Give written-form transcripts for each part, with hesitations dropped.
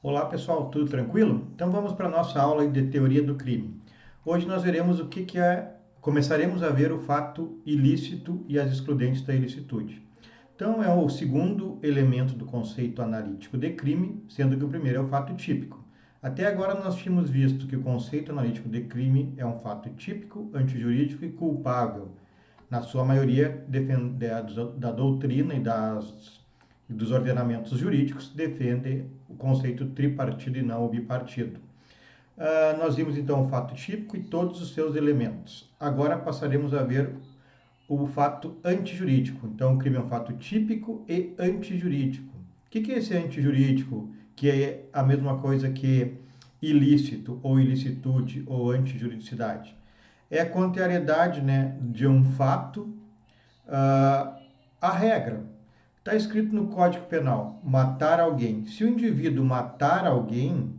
Olá pessoal, tudo tranquilo? Então vamos para a nossa aula de teoria do crime. Hoje nós veremos começaremos a ver o fato ilícito e as excludentes da ilicitude. Então é o segundo elemento do conceito analítico de crime, sendo que o primeiro é o fato típico. Até agora nós tínhamos visto que o conceito analítico de crime é um fato típico, antijurídico e culpável, na sua maioria da doutrina e dos ordenamentos jurídicos, defende o conceito tripartido e não o bipartido. Nós vimos então o fato típico e todos os seus elementos. Agora passaremos a ver o fato antijurídico. Então, o crime é um fato típico e antijurídico. O que é esse antijurídico? Que é a mesma coisa que ilícito, ou ilicitude, ou antijuridicidade. É a contrariedade, né, de um fato à regra. Está escrito no Código Penal, matar alguém. Se o indivíduo matar alguém,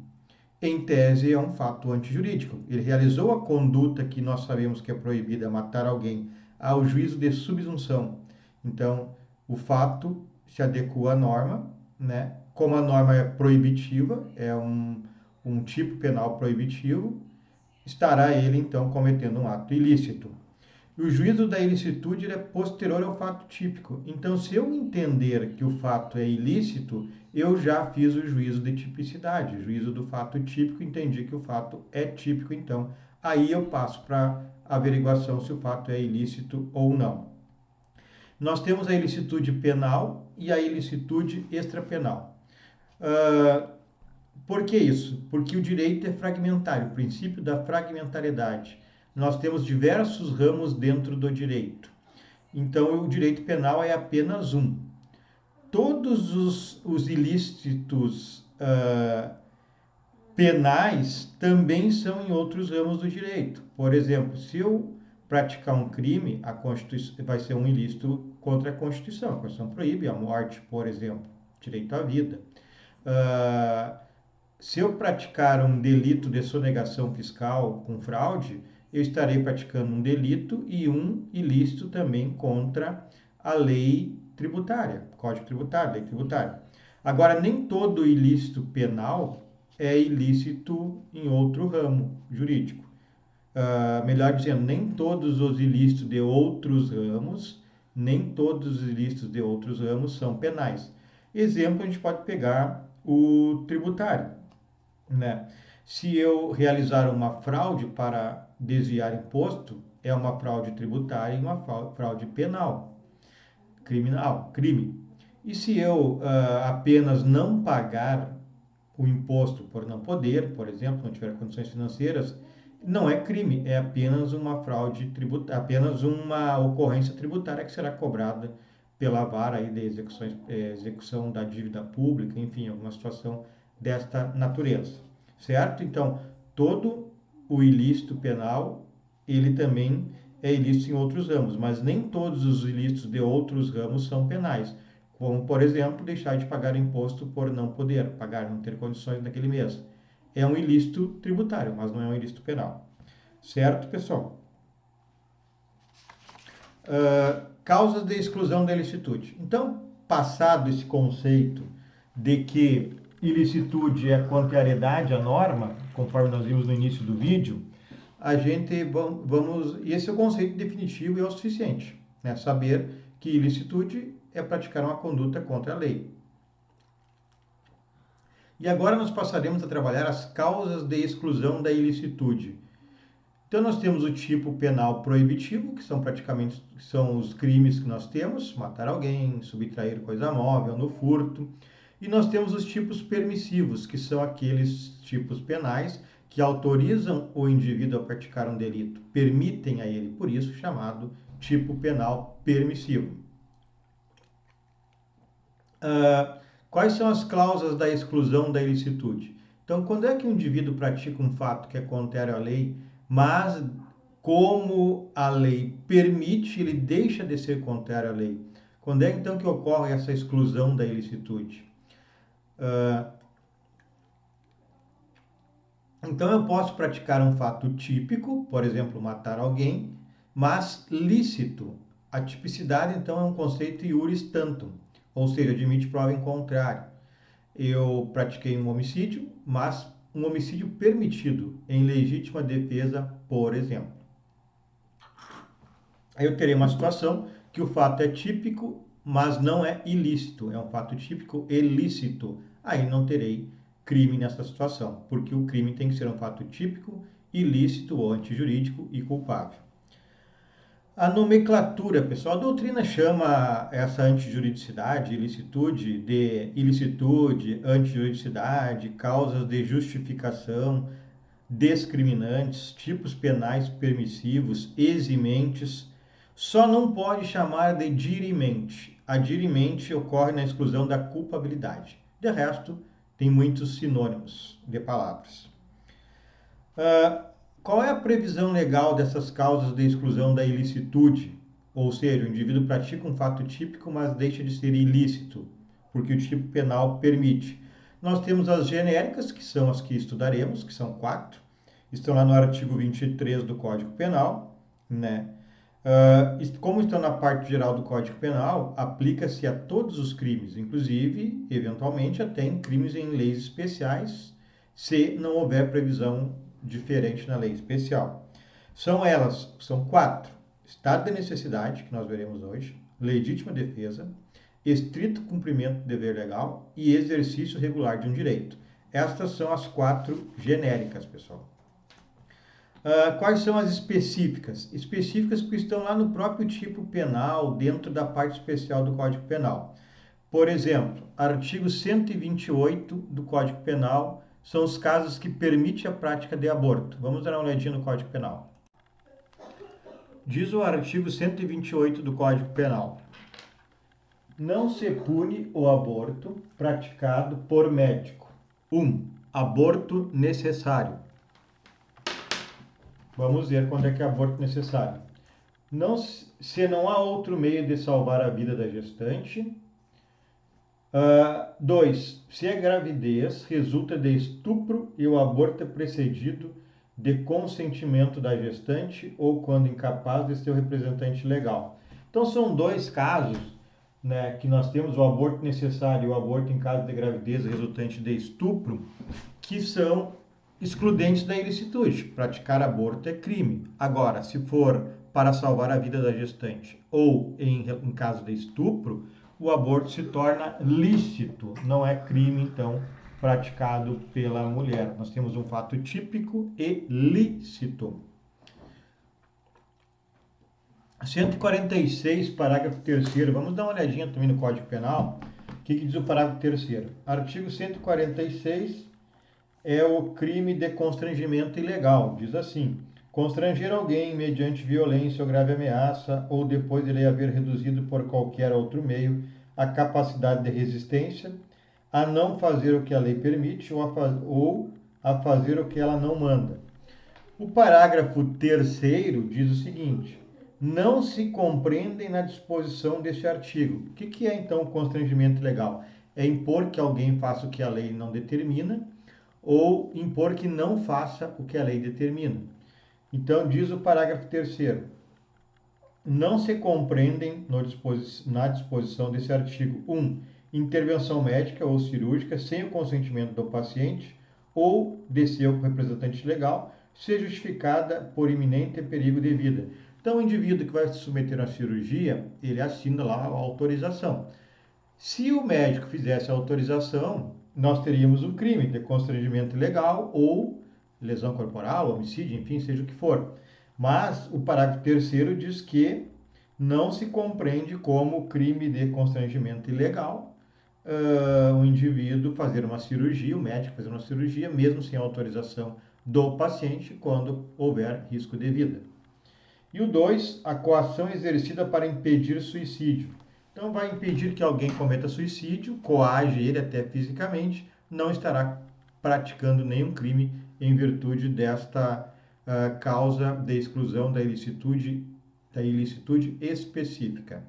em tese é um fato antijurídico. Ele realizou a conduta que nós sabemos que é proibida, matar alguém, ao juízo de subsunção. Então, o fato se adequa à norma, né? Como a norma é proibitiva, é um tipo penal proibitivo, estará ele, então, cometendo um ato ilícito. O juízo da ilicitude é posterior ao fato típico. Então, se eu entender que o fato é ilícito, eu já fiz o juízo de tipicidade, o juízo do fato típico, entendi que o fato é típico, então aí eu passo para a averiguação se o fato é ilícito ou não. Nós temos a ilicitude penal e a ilicitude extrapenal. Por que isso? Porque o direito é fragmentário, o princípio da fragmentariedade. Nós temos diversos ramos dentro do direito. Então, o direito penal é apenas um. Todos os ilícitos penais também são em outros ramos do direito. Por exemplo, se eu praticar um crime, a Constituição vai ser um ilícito contra a Constituição. A Constituição proíbe a morte, por exemplo, direito à vida. Se eu praticar um delito de sonegação fiscal com fraude, eu estarei praticando um delito e um ilícito também contra a lei tributária, Código Tributário, lei tributária. Agora, nem todo ilícito penal é ilícito em outro ramo jurídico. Melhor dizendo, nem todos os ilícitos de outros ramos, nem todos os ilícitos de outros ramos são penais. Exemplo, a gente pode pegar o tributário, né? Se eu realizar uma fraude para desviar imposto, é uma fraude tributária e uma fraude penal, criminal, crime. E se eu apenas não pagar o imposto por não poder, por exemplo, não tiver condições financeiras, não é crime, é apenas uma fraude tributária, apenas uma ocorrência tributária que será cobrada pela vara aí de execução da dívida pública, enfim, alguma situação desta natureza, certo? Então, todo o ilícito penal, ele também é ilícito em outros ramos, mas nem todos os ilícitos de outros ramos são penais, como, por exemplo, deixar de pagar imposto por não poder pagar, não ter condições naquele mês. É um ilícito tributário, mas não é um ilícito penal. Certo, pessoal? Causas de exclusão da ilicitude. Então, passado esse conceito de que ilicitude é contrariedade à norma, conforme nós vimos no início do vídeo, a gente vamos. Esse é o conceito definitivo e é o suficiente, né? Saber que ilicitude é praticar uma conduta contra a lei. E agora nós passaremos a trabalhar as causas de exclusão da ilicitude. Então nós temos o tipo penal proibitivo, que são praticamente os crimes que nós temos, matar alguém, subtrair coisa móvel, no furto. E nós temos os tipos permissivos, que são aqueles tipos penais que autorizam o indivíduo a praticar um delito, permitem a ele, por isso chamado tipo penal permissivo. Quais são as cláusulas da exclusão da ilicitude? Então, quando é que um indivíduo pratica um fato que é contrário à lei, mas como a lei permite, ele deixa de ser contrário à lei? Quando é então que ocorre essa exclusão da ilicitude? Então, eu posso praticar um fato típico, por exemplo, matar alguém, mas lícito. A tipicidade, então, é um conceito iuris tantum, ou seja, admite prova em contrário. eu pratiquei um homicídio, mas um homicídio permitido em legítima defesa, por exemplo. Aí eu terei uma situação que o fato é típico, mas não é ilícito. É um fato típico ilícito. Aí não terei crime nessa situação, porque o crime tem que ser um fato típico, ilícito ou antijurídico e culpável. A nomenclatura, pessoal, a doutrina chama essa antijuridicidade, ilicitude, de ilicitude, antijuridicidade, causas de justificação, discriminantes, tipos penais permissivos, eximentes. Só não pode chamar de dirimente. A dirimente ocorre na exclusão da culpabilidade. De resto, tem muitos sinônimos de palavras. Qual é a previsão legal dessas causas de exclusão da ilicitude? Ou seja, o indivíduo pratica um fato típico, mas deixa de ser ilícito, porque o tipo penal permite. Nós temos as genéricas, que são as que estudaremos, que são 4. Estão lá no artigo 23 do Código Penal, né? Como estão na parte geral do Código Penal, aplica-se a todos os crimes, inclusive, eventualmente, até em crimes em leis especiais, se não houver previsão diferente na lei especial. São 4. Estado de necessidade, que nós veremos hoje, legítima defesa, estrito cumprimento do dever legal e exercício regular de um direito. Estas são as 4 genéricas, pessoal. Quais são as específicas? Específicas porque estão lá no próprio tipo penal, dentro da parte especial do Código Penal. Por exemplo, artigo 128 do Código Penal são os casos que permitem a prática de aborto. Vamos dar uma olhadinha no Código Penal. Diz o artigo 128 do Código Penal: não se pune o aborto praticado por médico. 1. Aborto necessário. Vamos ver quando é que é aborto necessário. Se não há outro meio de salvar a vida da gestante. 2. Se a gravidez resulta de estupro e o aborto é precedido de consentimento da gestante ou quando incapaz de seu representante legal. Então são 2 casos, né, que nós temos: o aborto necessário e o aborto em caso de gravidez resultante de estupro, que são excludentes da ilicitude. Praticar aborto é crime. Agora, se for para salvar a vida da gestante ou em caso de estupro, o aborto se torna lícito, não é crime, então, praticado pela mulher. Nós temos um fato típico e lícito. 146, parágrafo 3º. Vamos dar uma olhadinha também no Código Penal. O que diz o parágrafo 3º? Artigo 146 é o crime de constrangimento ilegal. Diz assim: constranger alguém mediante violência ou grave ameaça, ou depois de lhe haver reduzido por qualquer outro meio a capacidade de resistência, a não fazer o que a lei permite ou a fazer o que ela não manda. O parágrafo 3º diz o seguinte: não se compreendem na disposição deste artigo. O que é então o constrangimento ilegal? É impor que alguém faça o que a lei não determina, ou impor que não faça o que a lei determina. Então, diz o parágrafo 3º: não se compreendem na disposição desse artigo 1. Intervenção médica ou cirúrgica sem o consentimento do paciente ou de seu representante legal, se justificada por iminente perigo de vida. Então, o indivíduo que vai se submeter à cirurgia, ele assina lá a autorização. Se o médico fizesse a autorização, nós teríamos um crime de constrangimento ilegal ou lesão corporal, homicídio, enfim, seja o que for. Mas o parágrafo 3º diz que não se compreende como crime de constrangimento ilegal o indivíduo fazer uma cirurgia, o médico fazer uma cirurgia, mesmo sem autorização do paciente, quando houver risco de vida. E o 2, a coação exercida para impedir suicídio. Então, vai impedir que alguém cometa suicídio, coage ele até fisicamente, não estará praticando nenhum crime em virtude desta causa de exclusão da ilicitude específica.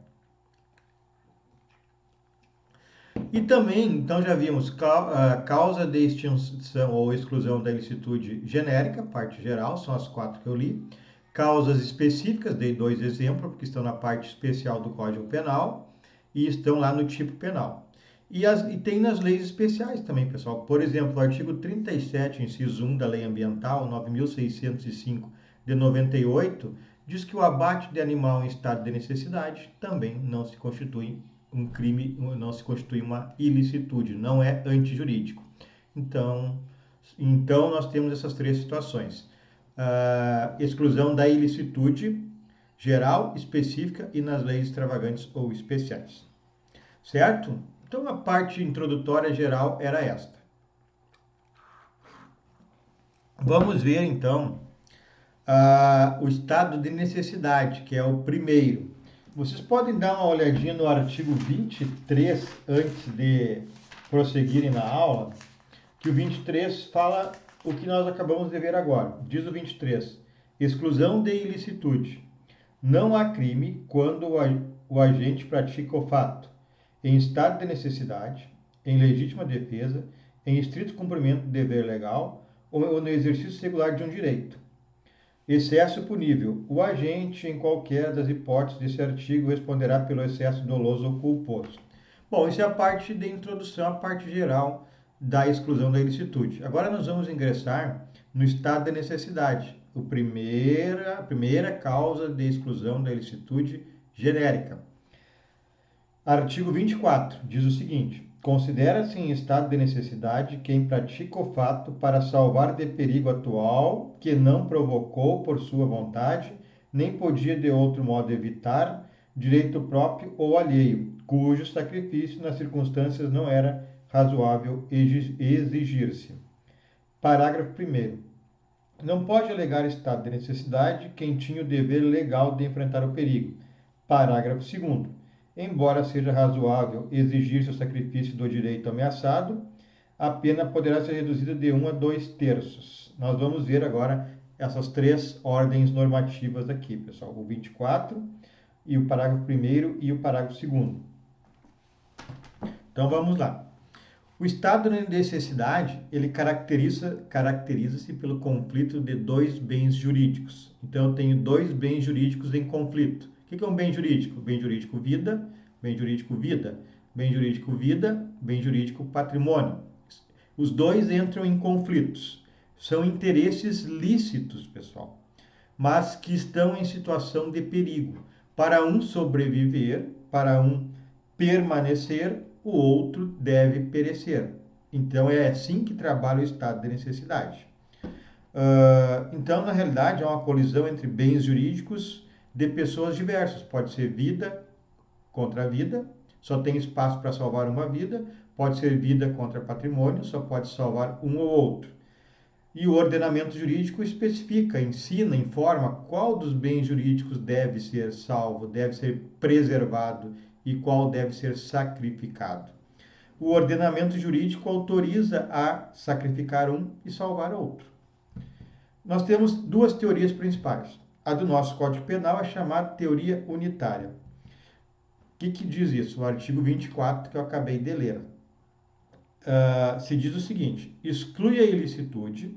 E também, então já vimos causa de extinção ou exclusão da ilicitude genérica, parte geral, são as 4 que eu li. Causas específicas, dei 2 exemplos, porque estão na parte especial do Código Penal e estão lá no tipo penal. E tem nas leis especiais também, pessoal. Por exemplo, o artigo 37, inciso 1 da Lei Ambiental, 9.605 de 98, diz que o abate de animal em estado de necessidade também não se constitui um crime, não se constitui uma ilicitude, não é antijurídico. Então nós temos essas três situações. Exclusão da ilicitude geral, específica e nas leis extravagantes ou especiais. Certo? Então, a parte introdutória geral era esta. Vamos ver, então, o estado de necessidade, que é o primeiro. Vocês podem dar uma olhadinha no artigo 23, antes de prosseguirem na aula, que o 23 fala o que nós acabamos de ver agora. Diz o 23, exclusão de ilicitude. Não há crime quando o agente pratica o fato em estado de necessidade, em legítima defesa, em estrito cumprimento do dever legal ou no exercício regular de um direito. Excesso punível. O agente, em qualquer das hipóteses desse artigo, responderá pelo excesso doloso ou culposo. Bom, isso é a parte de introdução, a parte geral da exclusão da ilicitude. Agora nós vamos ingressar no estado de necessidade, a primeira causa de exclusão da ilicitude genérica. Artigo 24 diz o seguinte: considera-se em estado de necessidade quem pratica o fato para salvar de perigo atual que não provocou por sua vontade, nem podia de outro modo evitar, direito próprio ou alheio, cujo sacrifício nas circunstâncias não era razoável exigir-se. Parágrafo 1º. Não pode alegar estado de necessidade quem tinha o dever legal de enfrentar o perigo. Parágrafo 2º. Embora seja razoável exigir-se o sacrifício do direito ameaçado, a pena poderá ser reduzida de 1 a 2/3. Nós vamos ver agora essas três ordens normativas aqui, pessoal. O 24, e o parágrafo 1º e o parágrafo 2º. Então vamos lá. O estado de necessidade, ele caracteriza-se pelo conflito de dois bens jurídicos. Então eu tenho dois bens jurídicos em conflito. O que é um bem jurídico? Bem jurídico vida, bem jurídico vida, bem jurídico vida, bem jurídico patrimônio. Os dois entram em conflitos. São interesses lícitos, pessoal, mas que estão em situação de perigo. Para um sobreviver, para um permanecer, o outro deve perecer. Então é assim que trabalha o estado de necessidade. Então, na realidade, é uma colisão entre bens jurídicos de pessoas diversas. Pode ser vida contra vida, só tem espaço para salvar uma vida. Pode ser vida contra patrimônio, só pode salvar um ou outro. E o ordenamento jurídico especifica, ensina, informa qual dos bens jurídicos deve ser salvo, deve ser preservado e qual deve ser sacrificado. O ordenamento jurídico autoriza a sacrificar um e salvar outro. Nós temos duas teorias principais. A do nosso Código Penal é chamada teoria unitária. O que diz isso? O artigo 24 que eu acabei de ler. Se diz o seguinte: exclui a ilicitude,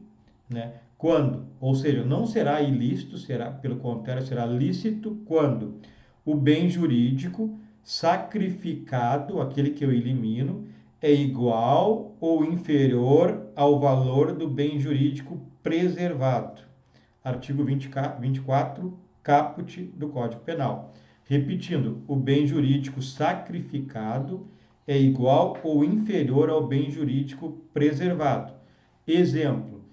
né, quando, ou seja, não será ilícito, pelo contrário, será lícito quando o bem jurídico sacrificado, aquele que eu elimino, é igual ou inferior ao valor do bem jurídico preservado. Artigo 24, caput do Código Penal. Repetindo, o bem jurídico sacrificado é igual ou inferior ao bem jurídico preservado. Exemplo: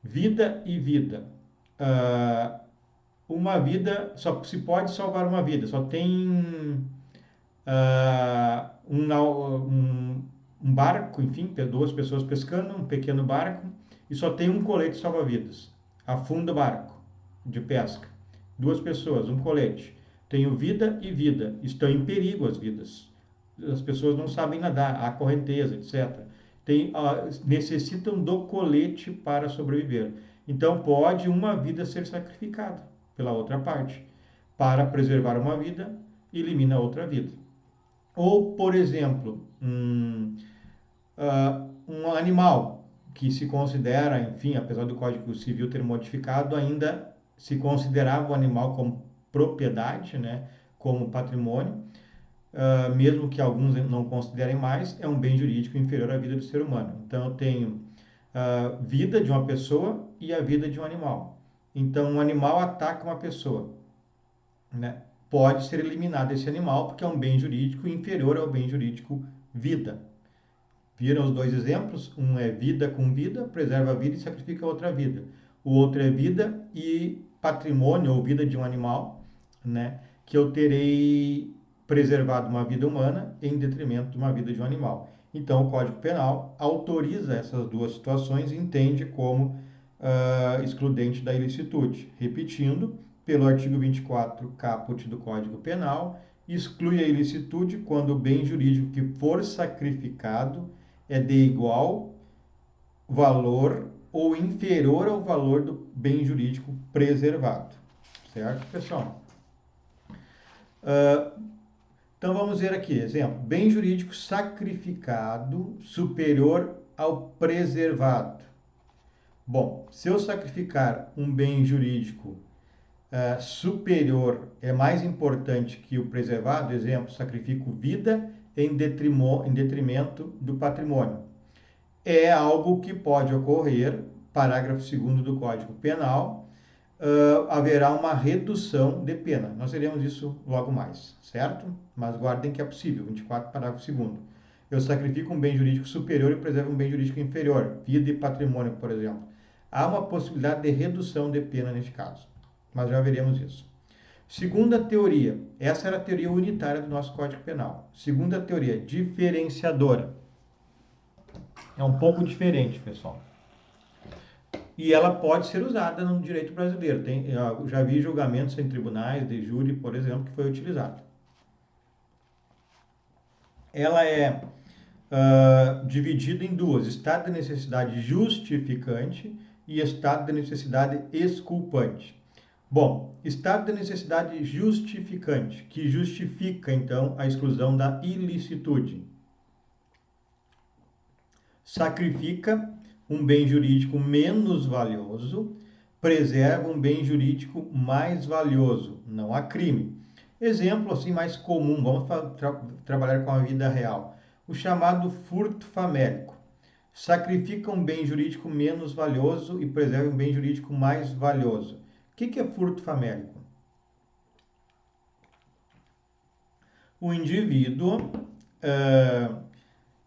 vida e vida. Uma vida, só se pode salvar uma vida, só tem um barco, enfim, duas pessoas pescando, um pequeno barco, e só tem um colete salva-vidas. Afunda o barco de pesca. Duas pessoas, um colete. Tenho vida e vida. Estão em perigo as vidas. As pessoas não sabem nadar, há correnteza, etc. Necessitam do colete para sobreviver. Então, pode uma vida ser sacrificada pela outra parte. Para preservar uma vida, elimina outra vida. Ou, por exemplo, um animal que se considera, enfim, apesar do Código Civil ter modificado, ainda se considerava o animal como propriedade, né, como patrimônio. mesmo que alguns não considerem mais, é um bem jurídico inferior à vida do ser humano. Então, eu tenho a vida de uma pessoa e a vida de um animal. Então, um animal ataca uma pessoa, né? Pode ser eliminado esse animal porque é um bem jurídico inferior ao bem jurídico vida. Viram os dois exemplos? Um é vida com vida, preserva a vida e sacrifica outra vida. O outro é vida e patrimônio ou vida de um animal, né? Que eu terei preservado uma vida humana em detrimento de uma vida de um animal. Então, o Código Penal autoriza essas duas situações e entende como excludente da ilicitude. Repetindo, pelo artigo 24, caput do Código Penal, exclui a ilicitude quando o bem jurídico que for sacrificado é de igual valor ou inferior ao valor do bem jurídico preservado. Certo, pessoal? Então vamos ver aqui, exemplo, bem jurídico sacrificado superior ao preservado. Bom, se eu sacrificar um bem jurídico superior, é mais importante que o preservado, exemplo, sacrifico vida em detrimento do patrimônio. É algo que pode ocorrer, parágrafo 2º do Código Penal, haverá uma redução de pena. Nós veremos isso logo mais, certo? Mas guardem que é possível, 24, parágrafo 2º. Eu sacrifico um bem jurídico superior e preservo um bem jurídico inferior, vida e patrimônio, por exemplo. Há uma possibilidade de redução de pena neste caso, mas já veremos isso. Segunda teoria, essa era a teoria unitária do nosso Código Penal. Segunda teoria, diferenciadora. É um pouco diferente, pessoal. E ela pode ser usada no direito brasileiro. Eu já vi julgamentos em tribunais de júri, por exemplo, que foi utilizado. Ela é dividida em duas: estado de necessidade justificante e estado de necessidade exculpante. Bom, estado de necessidade justificante, que justifica, então, a exclusão da ilicitude. Sacrifica um bem jurídico menos valioso, preserva um bem jurídico mais valioso. Não há crime. Exemplo assim mais comum, vamos trabalhar com a vida real. O chamado furto famélico. Sacrifica um bem jurídico menos valioso e preserva um bem jurídico mais valioso. O que é furto famélico? O indivíduo,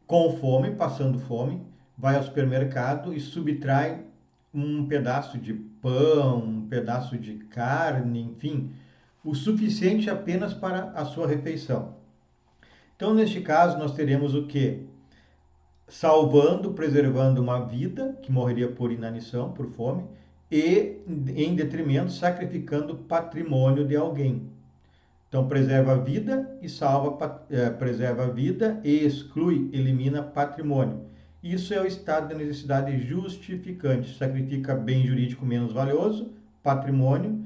com fome, passando fome, vai ao supermercado e subtrai um pedaço de pão, um pedaço de carne, enfim, o suficiente apenas para a sua refeição. Então, neste caso, nós teremos o quê? Salvando, preservando uma vida que morreria por inanição, por fome, e, em detrimento, sacrificando patrimônio de alguém. Então, preserva a vida e preserva a vida e exclui, elimina patrimônio. Isso é o estado de necessidade justificante. Sacrifica bem jurídico menos valioso, patrimônio,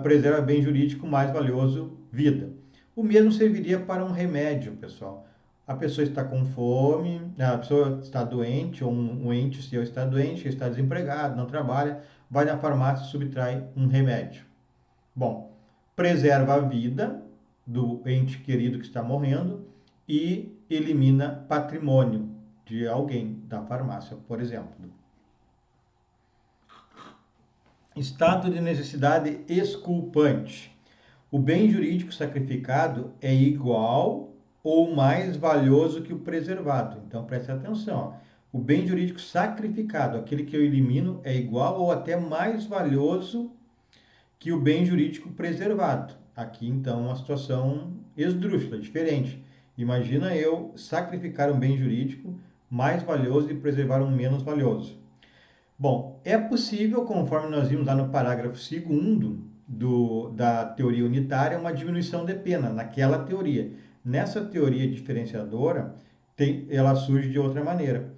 preserva bem jurídico mais valioso, vida. O mesmo serviria para um remédio, pessoal. A pessoa está com fome, a pessoa está doente, ou um ente seu está doente, está desempregado, não trabalha, vai na farmácia e subtrai um remédio. Bom, preserva a vida do ente querido que está morrendo e elimina patrimônio de alguém da farmácia, por exemplo. Estado de necessidade exculpante. O bem jurídico sacrificado é igual ou mais valioso que o preservado. Então, preste atenção. O bem jurídico sacrificado, aquele que eu elimino, é igual ou até mais valioso que o bem jurídico preservado. Aqui, então, uma situação esdrúxula, diferente. Imagina eu sacrificar um bem jurídico mais valioso e preservar um menos valioso. Bom, é possível, conforme nós vimos lá no parágrafo 2º da teoria unitária, uma diminuição de pena, naquela teoria. Nessa teoria diferenciadora, ela surge de outra maneira.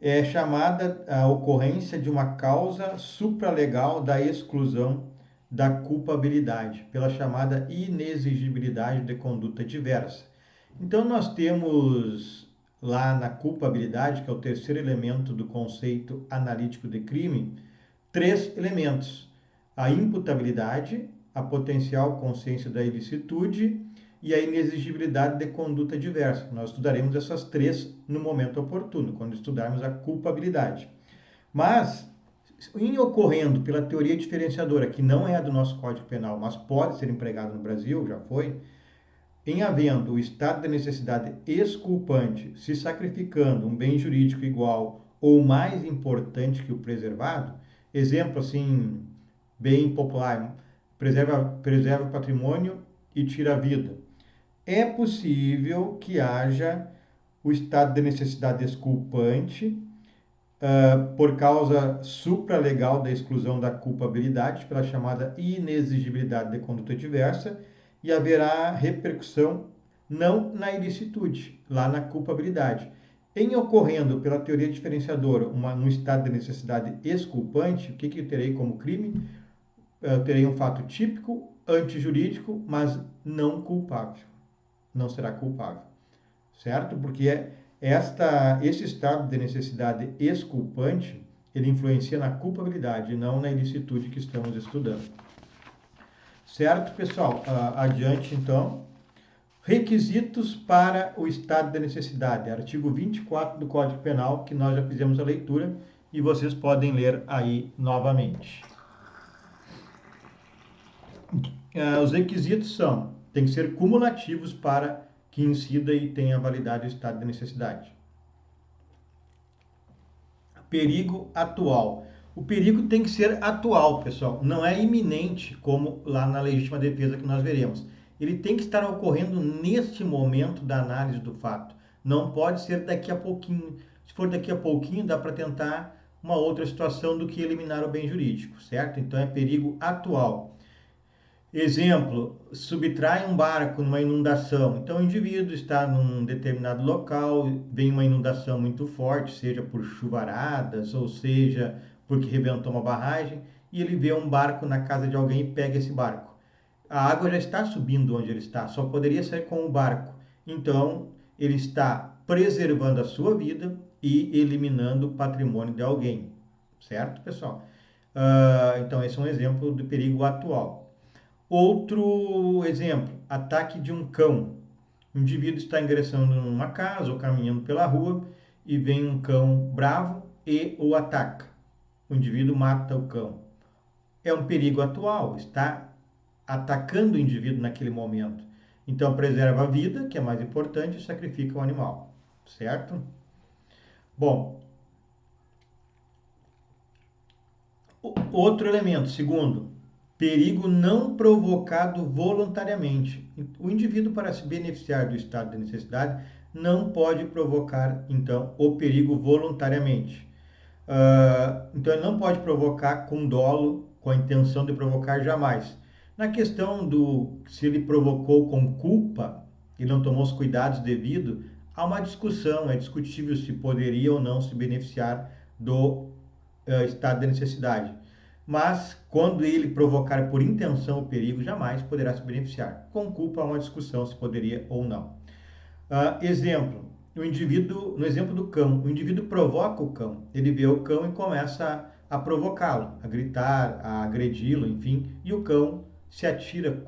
É chamada a ocorrência de uma causa supralegal da exclusão da culpabilidade, pela chamada inexigibilidade de conduta diversa. Então, nós temos lá na culpabilidade, que é o terceiro elemento do conceito analítico de crime, 3 elementos: a imputabilidade, a potencial consciência da ilicitude e a inexigibilidade de conduta diversa. Nós estudaremos essas três no momento oportuno, quando estudarmos a culpabilidade. Mas, em ocorrendo pela teoria diferenciadora, que não é a do nosso Código Penal, mas pode ser empregada no Brasil, já foi, em havendo o estado de necessidade exculpante se sacrificando um bem jurídico igual ou mais importante que o preservado, exemplo assim, bem popular, preserva o patrimônio e tira a vida. É possível que haja o estado de necessidade exculpante por causa supralegal da exclusão da culpabilidade, pela chamada inexigibilidade de conduta diversa, e haverá repercussão não na ilicitude, lá na culpabilidade. Em ocorrendo pela teoria diferenciadora um estado de necessidade exculpante, o que eu terei como crime? Eu terei um fato típico, antijurídico, mas não culpável. Não será culpável, certo? Porque esse estado de necessidade exculpante, ele influencia na culpabilidade, não na ilicitude que estamos estudando. Certo, pessoal? Adiante, então. Requisitos para o estado de necessidade. Artigo 24 do Código Penal, que nós já fizemos a leitura e vocês podem ler aí novamente. Os requisitos tem que ser cumulativos para que incida e tenha validade o estado de necessidade. Perigo atual. O perigo tem que ser atual, pessoal. Não é iminente, como lá na legítima defesa que nós veremos. Ele tem que estar ocorrendo neste momento da análise do fato. Não pode ser daqui a pouquinho. Se for daqui a pouquinho, dá para tentar uma outra situação do que eliminar o bem jurídico, certo? Então é perigo atual. Exemplo, subtrai um barco numa inundação. Então, o indivíduo está num determinado local, vem uma inundação muito forte, seja por chuvaradas, ou seja, porque rebentou uma barragem, e ele vê um barco na casa de alguém e pega esse barco. A água já está subindo onde ele está, só poderia sair com o barco. Então, ele está preservando a sua vida e eliminando o patrimônio de alguém. Certo, pessoal? Então, esse é um exemplo do perigo atual. Outro exemplo, ataque de um cão. O indivíduo está ingressando numa casa ou caminhando pela rua e vem um cão bravo e o ataca. O indivíduo mata o cão. É um perigo atual, está atacando o indivíduo naquele momento. Então preserva a vida, que é mais importante, e sacrifica o animal. Certo? Bom, outro elemento, segundo, perigo não provocado voluntariamente. O indivíduo, para se beneficiar do estado de necessidade, não pode provocar, então, o perigo voluntariamente. Então, ele não pode provocar com dolo, com a intenção de provocar jamais. Na questão do se ele provocou com culpa e não tomou os cuidados devidos, há uma discussão, é discutível se poderia ou não se beneficiar do estado de necessidade. Mas, quando ele provocar por intenção o perigo, jamais poderá se beneficiar. Com culpa, há uma discussão se poderia ou não. Exemplo, no exemplo do cão, o indivíduo provoca o cão. Ele vê o cão e começa a provocá-lo, a gritar, a agredi-lo, enfim, e o cão se atira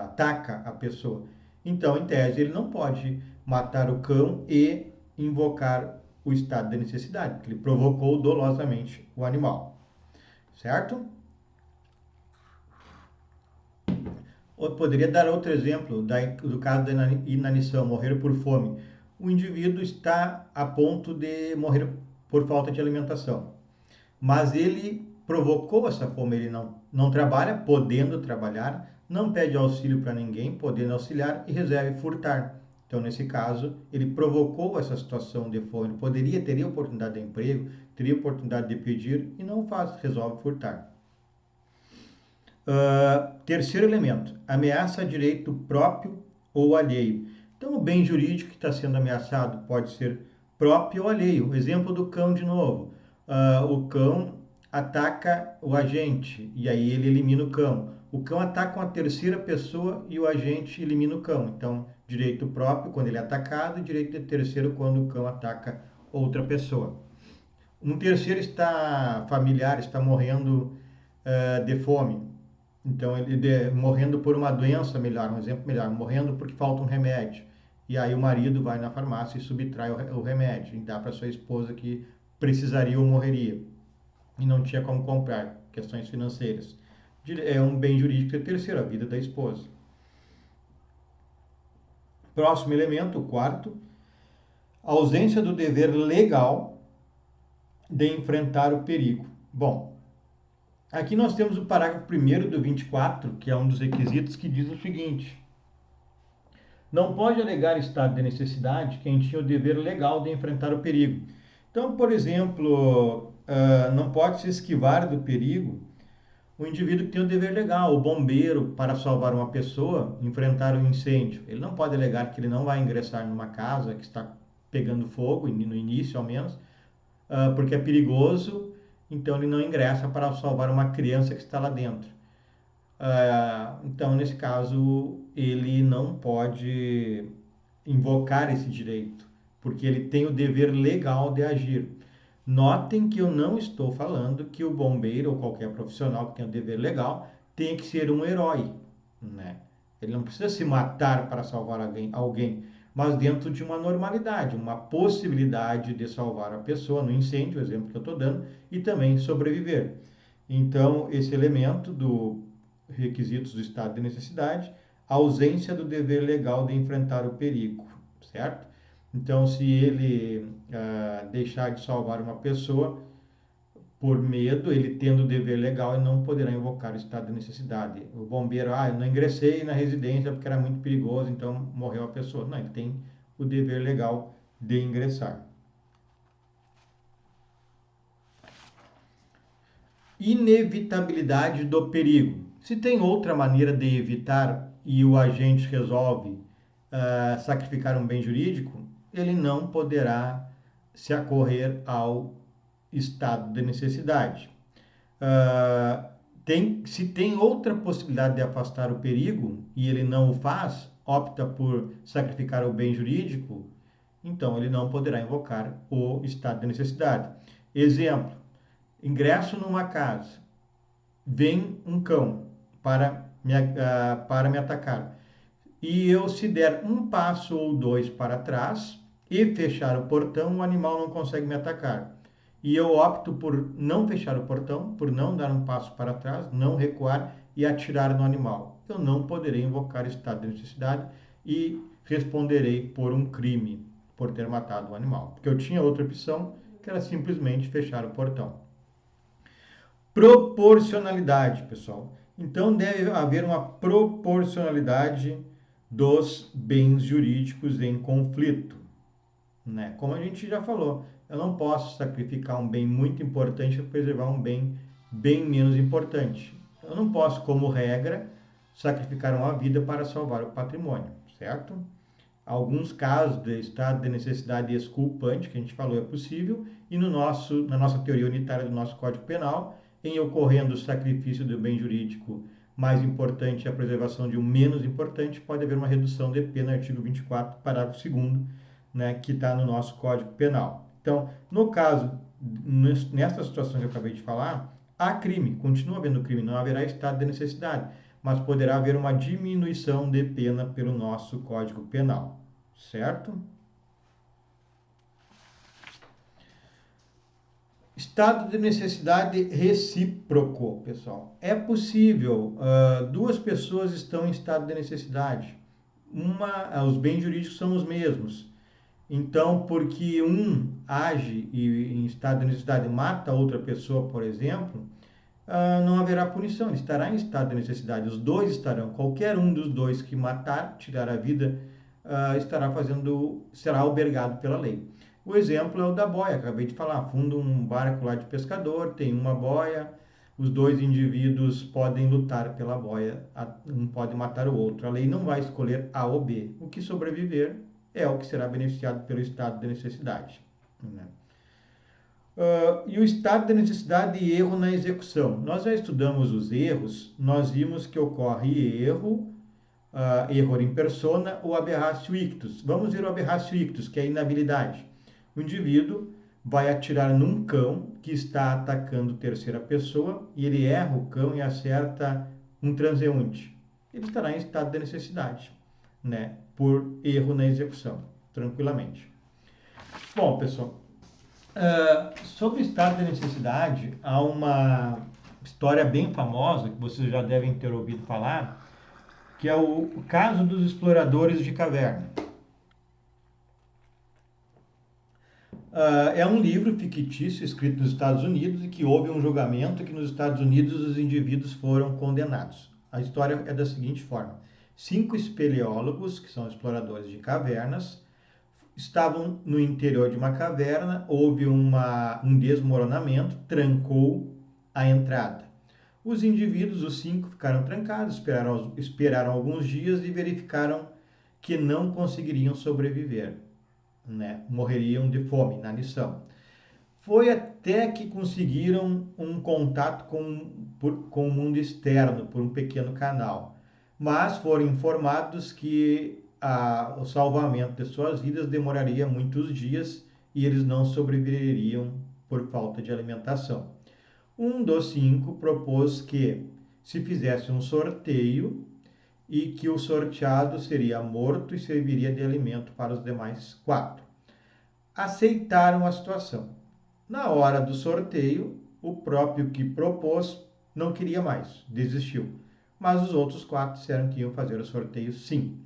ataca a pessoa. Então, em tese, ele não pode matar o cão e invocar o estado de necessidade, porque ele provocou dolosamente o animal. Certo? Poderia dar outro exemplo do caso da inanição, morrer por fome. O indivíduo está a ponto de morrer por falta de alimentação, mas ele provocou essa fome, ele não trabalha, podendo trabalhar, não pede auxílio para ninguém, podendo auxiliar, e resolve furtar. Então, nesse caso, ele provocou essa situação de fome, teria oportunidade de emprego, teria oportunidade de pedir e não faz, resolve furtar. Terceiro elemento, ameaça a direito próprio ou alheio. Então, o bem jurídico que está sendo ameaçado pode ser próprio ou alheio. O exemplo do cão de novo. O cão ataca o agente e aí ele elimina o cão. O cão ataca uma terceira pessoa e o agente elimina o cão. Então, direito próprio quando ele é atacado e direito de terceiro quando o cão ataca outra pessoa. Um terceiro familiar está morrendo de fome. Então, morrendo por uma doença melhor, um exemplo melhor, morrendo porque falta um remédio. E aí o marido vai na farmácia e subtrai o remédio e dá para sua esposa que precisaria ou morreria e não tinha como comprar, questões financeiras. É um bem jurídico terceiro, a vida da esposa. Próximo elemento, o quarto, ausência do dever legal de enfrentar o perigo. Bom, aqui nós temos o parágrafo 1º do 24, que é um dos requisitos, que diz o seguinte: não pode alegar estado de necessidade quem tinha o dever legal de enfrentar o perigo. Então, por exemplo, não pode se esquivar do perigo o indivíduo que tem o dever legal, o bombeiro, para salvar uma pessoa, enfrentar um incêndio. Ele não pode alegar que ele não vai ingressar numa casa que está pegando fogo, no início ao menos, porque é perigoso, então ele não ingressa para salvar uma criança que está lá dentro. Então, nesse caso, ele não pode invocar esse direito, porque ele tem o dever legal de agir. Notem que eu não estou falando que o bombeiro ou qualquer profissional que tenha o dever legal tenha que ser um herói, né? Ele não precisa se matar para salvar alguém, mas dentro de uma normalidade, uma possibilidade de salvar a pessoa no incêndio, o exemplo que eu estou dando, e também sobreviver. Então, esse elemento do requisitos do estado de necessidade, ausência do dever legal de enfrentar o perigo, certo? Então, se ele deixar de salvar uma pessoa por medo, ele tendo o dever legal, ele não poderá invocar o estado de necessidade. O bombeiro, eu não ingressei na residência porque era muito perigoso, então morreu a pessoa. Não, ele tem o dever legal de ingressar. Inevitabilidade do perigo. Se tem outra maneira de evitar e o agente resolve sacrificar um bem jurídico, ele não poderá se acorrer ao estado de necessidade. Se tem outra possibilidade de afastar o perigo e ele não o faz, opta por sacrificar o bem jurídico, então ele não poderá invocar o estado de necessidade. Exemplo: ingresso numa casa, vem um cão para me atacar. E eu, se der um passo ou dois para trás e fechar o portão, o animal não consegue me atacar. E eu opto por não fechar o portão, por não dar um passo para trás, não recuar e atirar no animal. Eu não poderei invocar estado de necessidade e responderei por um crime, por ter matado o animal. Porque eu tinha outra opção, que era simplesmente fechar o portão. Proporcionalidade, pessoal. Então, deve haver uma proporcionalidade dos bens jurídicos em conflito, né? Como a gente já falou, eu não posso sacrificar um bem muito importante para preservar um bem bem menos importante. Eu não posso, como regra, sacrificar uma vida para salvar o patrimônio, certo? Alguns casos de estado de necessidade exculpante, que a gente falou, é possível, e na nossa teoria unitária do nosso Código Penal, em ocorrendo o sacrifício do bem jurídico mais importante e a preservação de um menos importante, pode haver uma redução de pena, artigo 24, parágrafo 2º, né, que está no nosso Código Penal. Então, no caso, nessa situação que eu acabei de falar, há crime, continua havendo crime, não haverá estado de necessidade, mas poderá haver uma diminuição de pena pelo nosso Código Penal, certo? Estado de necessidade recíproco, pessoal. É possível, duas pessoas estão em estado de necessidade. Os bens jurídicos são os mesmos. Então, porque um age em estado de necessidade mata outra pessoa, por exemplo, não haverá punição, ele estará em estado de necessidade. Os dois estarão. Qualquer um dos dois que matar, tirar a vida, será albergado pela lei. O exemplo é o da boia, acabei de falar. Funda um barco lá de pescador, tem uma boia, os dois indivíduos podem lutar pela boia, um pode matar o outro. A lei não vai escolher A ou B. O que sobreviver é o que será beneficiado pelo estado de necessidade, né? E o estado de necessidade e erro na execução. Nós já estudamos os erros, nós vimos que ocorre erro, error in persona ou aberratio ictus. Vamos ver o aberratio ictus, que é a inabilidade. O indivíduo vai atirar num cão que está atacando terceira pessoa e ele erra o cão e acerta um transeunte? Ele estará em estado de necessidade, né? Por erro na execução, tranquilamente. Bom, pessoal, sobre o estado de necessidade, há uma história bem famosa, que vocês já devem ter ouvido falar, que é o caso dos exploradores de caverna. É um livro fictício escrito nos Estados Unidos e que houve um julgamento que nos Estados Unidos os indivíduos foram condenados. A história é da seguinte forma: 5 espeleólogos, que são exploradores de cavernas, estavam no interior de uma caverna, houve um desmoronamento, trancou a entrada. Os indivíduos, os 5, ficaram trancados, esperaram alguns dias e verificaram que não conseguiriam sobreviver, né? Morreriam de fome na missão. Foi até que conseguiram um contato com o mundo externo por um pequeno canal, mas foram informados que o salvamento de suas vidas demoraria muitos dias e eles não sobreviveriam por falta de alimentação. Um dos 5 propôs que se fizesse um sorteio e que o sorteado seria morto e serviria de alimento para os demais 4. Aceitaram a situação. Na hora do sorteio, o próprio que propôs não queria mais, desistiu. Mas os outros 4 disseram que iam fazer o sorteio sim.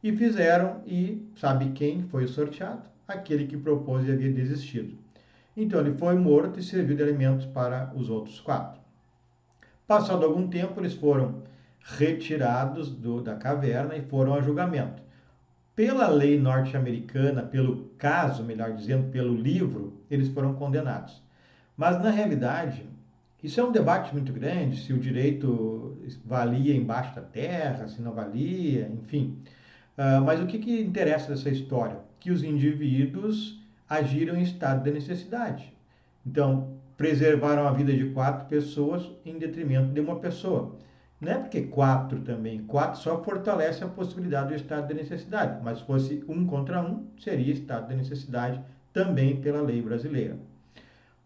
E fizeram, e sabe quem foi o sorteado? Aquele que propôs e havia desistido. Então ele foi morto e serviu de alimentos para os outros 4. Passado algum tempo, eles foram retirados da caverna e foram a julgamento. Pela lei norte-americana, pelo caso, melhor dizendo, pelo livro, eles foram condenados. Mas, na realidade, isso é um debate muito grande, se o direito valia embaixo da terra, se não valia, enfim. Mas o que interessa dessa história? Que os indivíduos agiram em estado de necessidade. Então, preservaram a vida de 4 pessoas em detrimento de uma pessoa. Não é porque 4 também. 4 só fortalece a possibilidade do estado de necessidade. Mas se fosse 1 contra 1, seria estado de necessidade também pela lei brasileira.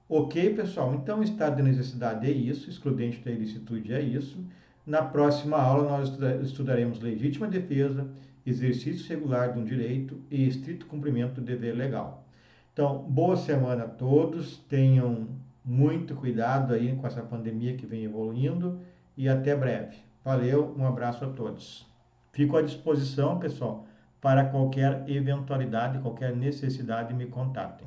Ok, pessoal? Então, estado de necessidade é isso, excludente da ilicitude é isso. Na próxima aula, nós estudaremos legítima defesa, exercício regular de um direito e estrito cumprimento do dever legal. Então, boa semana a todos, tenham muito cuidado aí com essa pandemia que vem evoluindo e até breve. Valeu, um abraço a todos. Fico à disposição, pessoal, para qualquer eventualidade, qualquer necessidade, me contatem.